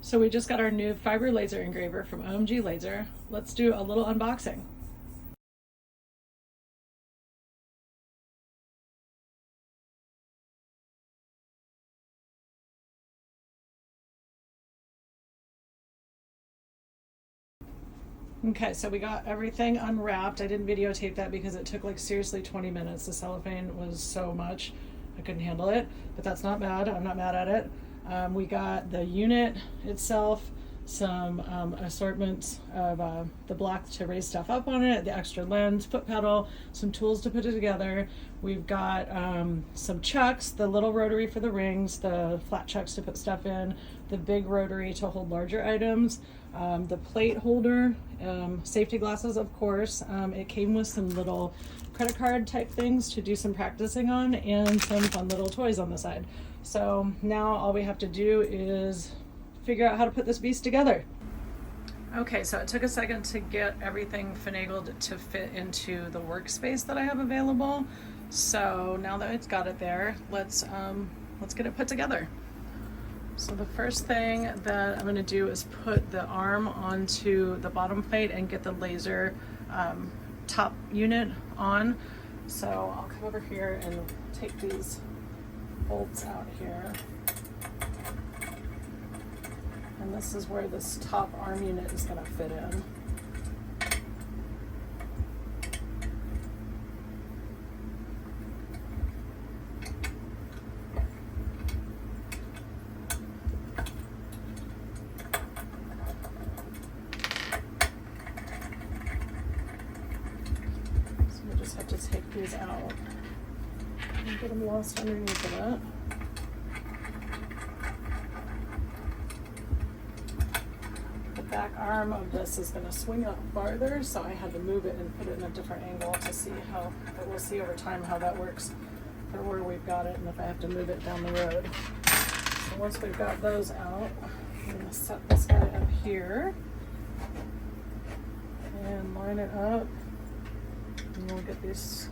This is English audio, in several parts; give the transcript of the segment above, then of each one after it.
So we just got our new fiber laser engraver from OMG Laser. Let's do a little unboxing. Okay, so we got everything unwrapped. I didn't videotape that because it took like seriously 20 minutes. The cellophane was so much, I couldn't handle it, but that's not bad. I'm not mad at it. We got the unit itself, some assortments of the block to raise stuff up on it, the extra lens, foot pedal, some tools to put it together. We've got some chucks, the little rotary for the rings, the flat chucks to put stuff in, the big rotary to hold larger items, the plate holder, safety glasses, of course. It came with some little credit card type things to do some practicing on, and some fun little toys on the side. So now all we have to do is figure out how to put this beast together. Okay, so it took a second to get everything finagled to fit into the workspace that I have available. So now that it's got it there, let's get it put together. So the first thing that I'm going to do is put the arm onto the bottom plate and get the laser top unit on. So I'll come over here and take these bolts out here. And this is where this top arm unit is going to fit in. Have to take these out and get them lost underneath of it. The back arm of this is going to swing up farther, so I had to move it and put it in a different angle to see how, but we'll see over time how that works for where we've got it and if I have to move it down the road. So once we've got those out, I'm going to set this guy up here and line it up. And we'll get these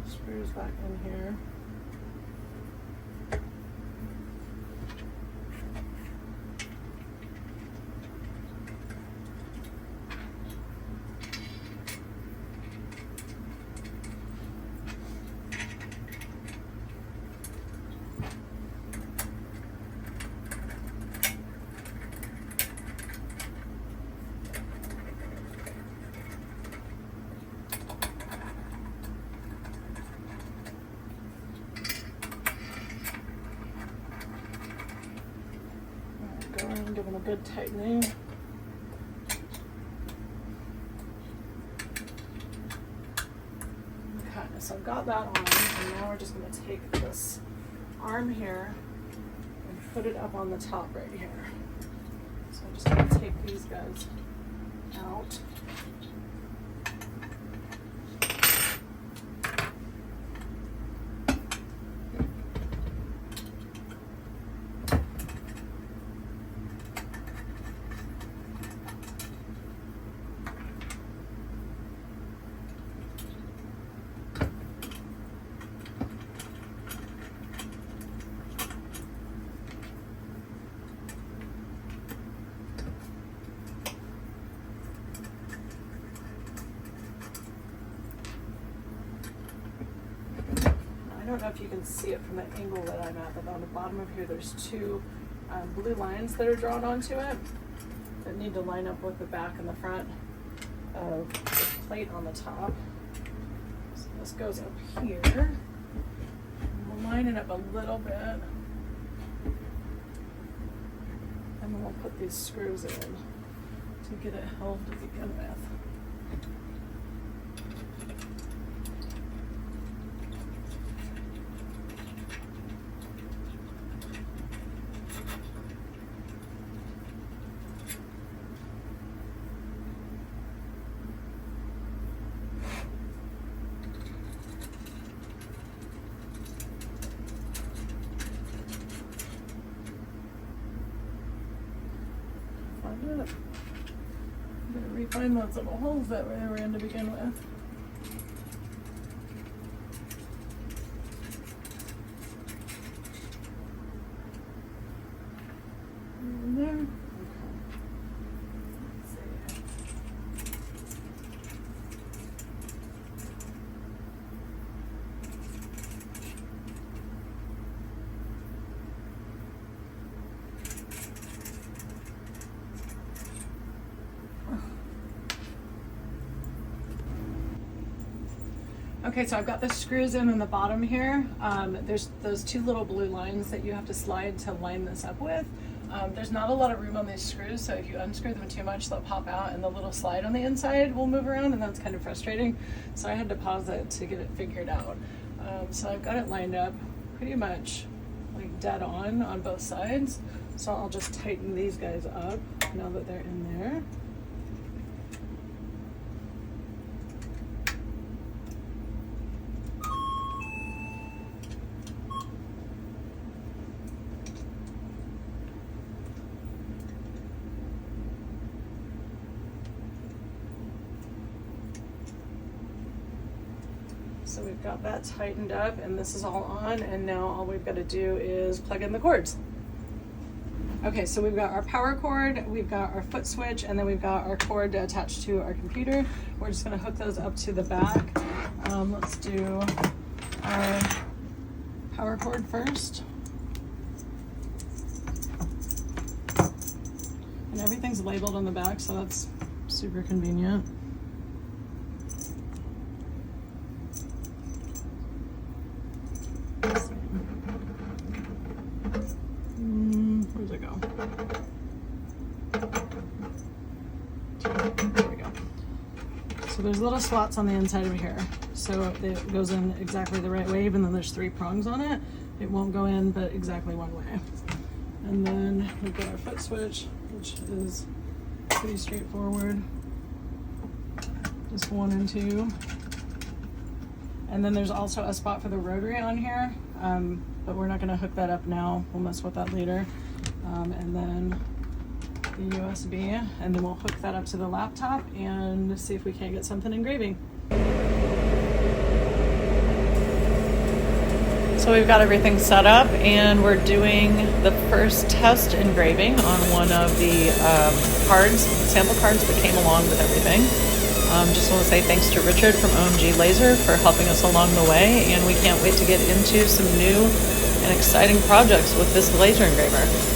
screws back in here. Give them a good tightening. Okay, so I've got that on, and now we're just going to take this arm here and put it up on the top right here. So I'm just going to take these guys out. I don't know if you can see it from the angle that I'm at, but on the bottom of here there's two blue lines that are drawn onto it that need to line up with the back and the front of the plate on the top. So this goes up here. And we'll line it up a little bit. And then we'll put these screws in to get it held to begin with. I'm going to refine those little holes that they were in to begin with. in there. Okay, so I've got the screws in the bottom here. There's those two little blue lines that you have to slide to line this up with. There's not a lot of room on these screws, so if you unscrew them too much, they'll pop out and the little slide on the inside will move around, and that's kind of frustrating. So I had to pause it to get it figured out. So I've got it lined up pretty much like dead on both sides. So I'll just tighten these guys up now that they're in there. So we've got that tightened up and this is all on, and now all we've got to do is plug in the cords. Okay, so we've got our power cord, we've got our foot switch, and then we've got our cord attached to our computer. We're just going to hook those up to the back. Let's do our power cord first. And everything's labeled on the back, so that's super convenient. Where's it go? There we go. So there's little slots on the inside of here, so it goes in exactly the right way. Even though there's 3 prongs on it, it won't go in but exactly one way. And then we've got our foot switch, which is pretty straightforward. Just 1 and 2. And then there's also a spot for the rotary on here, but we're not going to hook that up now. We'll mess with that later. And then the USB, and then we'll hook that up to the laptop and see if we can't get something engraving. So we've got everything set up and we're doing the first test engraving on one of the cards, sample cards that came along with everything. Just want to say thanks to Richard from OMG Laser for helping us along the way, and we can't wait to get into some new and exciting projects with this laser engraver.